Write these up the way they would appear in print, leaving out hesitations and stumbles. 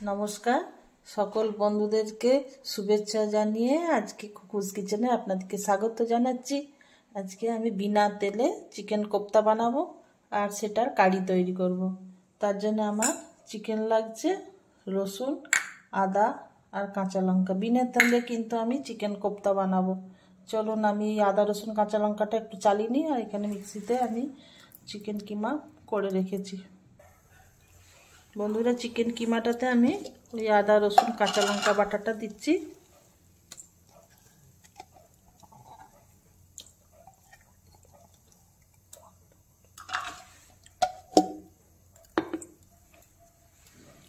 নমস্কার, সকল বন্ধুদেরকে শুভেচ্ছা জানিয়ে আজকে খুকুস কিচেনে আপনাদেরকে স্বাগত জানাচ্ছি। আজকে আমি বিনা তেলে চিকেন কোপ্তা বানাবো আর সেটার কারি তৈরি করব। তার জন্য আমার চিকেন লাগছে, রসুন, আদা আর কাঁচা লঙ্কা। বিনা তেলে কিন্তু আমি চিকেন কোপ্তা বানাবো। চলুন আমি আদা রসুন কাঁচা লঙ্কাটা একটু চালিয়ে নিই। আর এখানে মিক্সিতে আমি চিকেন কিমা করে রেখেছি। বন্ধুরা, চিকেন কিমাটাতে আমি ওই আদা রসুন কাঁচা লঙ্কা বাটাটা দিচ্ছি।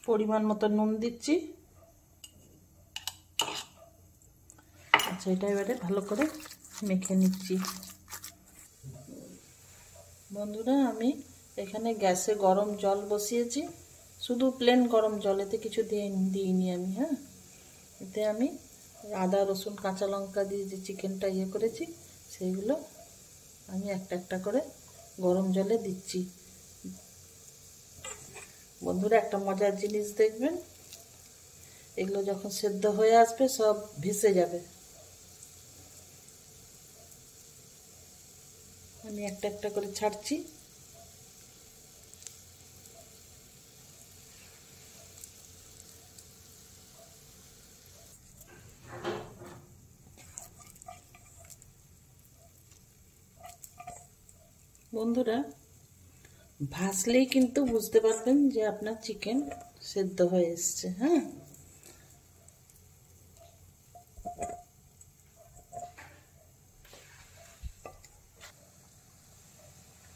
পরিমাণ মতো নুন দিচ্ছি। আচ্ছা, এটা এবারে ভালো করে মেখে নিচ্ছি। বন্ধুরা, আমি এখানে গ্যাসে গরম জল বসিয়েছি, শুধু প্লেন গরম জল, এতে কিছু দিইনি আমি। এতে আমি আদা রসুন কাঁচা লঙ্কা দিয়ে যে চিকেনটা করেছি সেইগুলো আমি একটা একটা করে গরম জলে দিচ্ছি। বন্ধুরা, একটা মজার জিনিস দেখবেন, এগুলো যখন সেদ্ধ হয়ে আসবে সব ভেসে যাবে। আমি একটা একটা করে ছাড়ছি। বন্ধুরা, ভাসলেই কিন্তু বুঝতে পারবেন যে আপনার চিকেন সেদ্ধ হয়ে এসছে।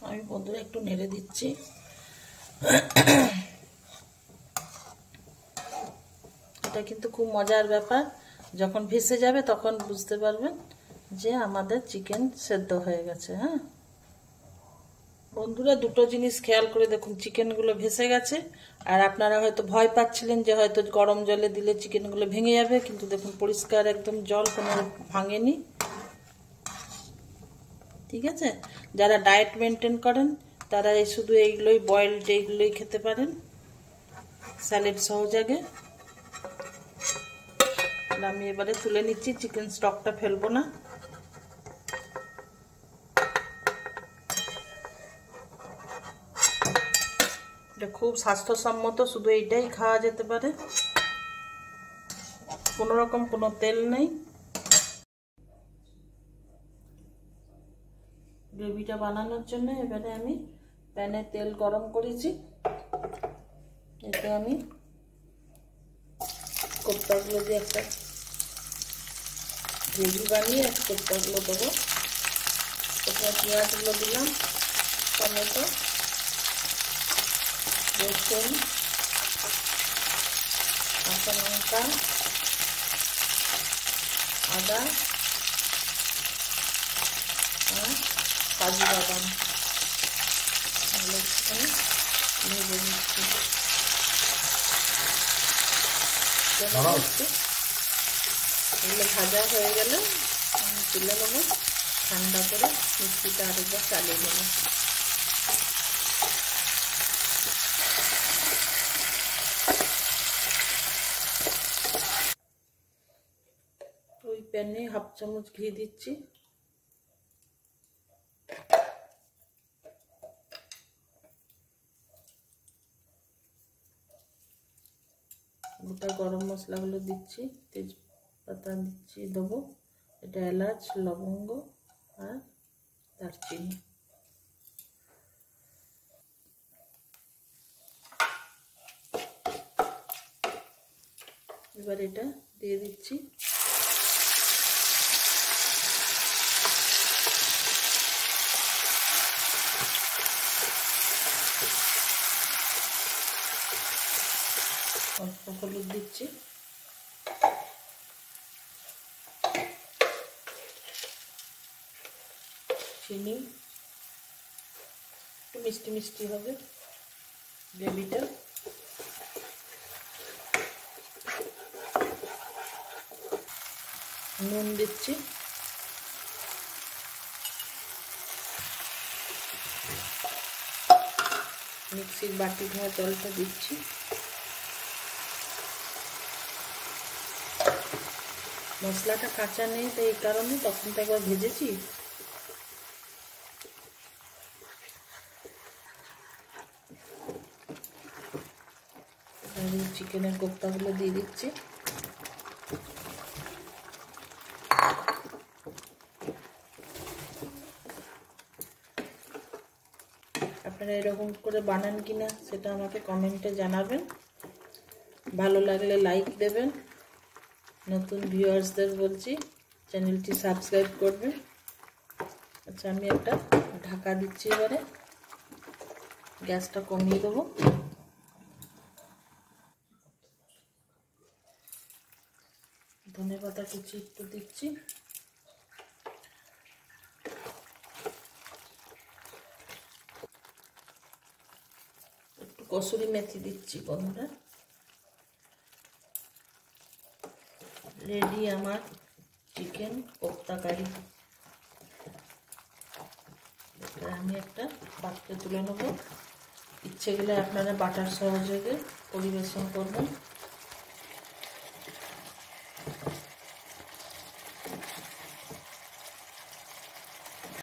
আমি বন্ধুরা একটু নেড়ে দিচ্ছি। এটা কিন্তু খুব মজার ব্যাপার, যখন ভেসে যাবে তখন বুঝতে পারবেন যে আমাদের চিকেন সেদ্ধ হয়ে গেছে। বন্ধুরা, দুটো জিনিস খেয়াল করে দেখুন, চিকেনগুলো ভেসে গেছে। আর আপনারা হয়তো ভয় পাচ্ছিলেন যে হয়তো গরম জলে দিলে চিকেনগুলো ভেঙে যাবে, কিন্তু দেখুন পরিষ্কার একদম, জল কোনো ভাঙেনি। ঠিক আছে, যারা ডায়েট মেনটেন করেন তারা শুধু এইগুলোই বয়েলড এইগুলোই খেতে পারেন স্যালাড সহযোগে। আমি এবারে তুলে নিচ্ছি, চিকেন স্টকটা ফেলবো না। এটা খুব স্বাস্থ্যসম্মত, শুধু এইটাই খাওয়া যেতে পারে, কোনো রকম কোনো তেল নেই। গ্রেভিটা বানানোর জন্য এবারে আমি প্যানে তেল গরম করেছি। এতে আমি কোপ্তাগুলো দিয়ে একটা গ্রেভি বানিয়ে কোপ্তাগুলো দেবো। প্রথমে পেঁয়াজগুলো দিলাম, টমেটো, রসুন, কাঁচা লঙ্কা, আদা আর কাজু বাদাম ভেজে নিচ্ছি। এগুলো ভাজা হয়ে গেলে আমি তুলে নেবো, ঠান্ডা করে মিক্সিটা আরেকবার চালিয়ে নেবো। ওই প্যানে 1/2 চামচ ঘি দিচ্ছি। গোটা গরম মশলাগুলো দিচ্ছি, তেজপাতা দিচ্ছি, দেবো এটা এলাচ, লবঙ্গ আর দারচিনি। এবার এটা দিয়ে দিচ্ছি। অল্প হলুদ দিচ্ছি, চিনি, একটু মিষ্টি মিষ্টি হবে গ্রেভিটা। নুন দিচ্ছি, মিক্সির বাটি ধোয়া জলটা দিচ্ছি। মশলাটা কাঁচা নেই, তো এই কারণে তখন তো একবার ভেজেছি। চিকেনের কোপ্তাগুলো দিয়ে দিচ্ছি। আপনারা এরকম করে বানান কিনা সেটা আমাকে কমেন্টে জানাবেন। ভালো লাগলে লাইক দেবেন। নতুন ভিউয়ার্সদের বলছি চ্যানেলটি সাবস্ক্রাইব করবেন। আচ্ছা, আমি একটা ঢাকা দিচ্ছি। এবারে গ্যাসটা কমিয়ে দেবো। ধনেপাতা কুচি একটু দিচ্ছি। একটু কসুরি মেথি দিচ্ছি। বন্ধুরা, রেডি আমার চিকেন কোপ্তা কারি। আমি একটা পাত্রে তুলে নেব। ইচ্ছে গেলে আপনারা বাটার সহযোগে পরিবেশন করবেন।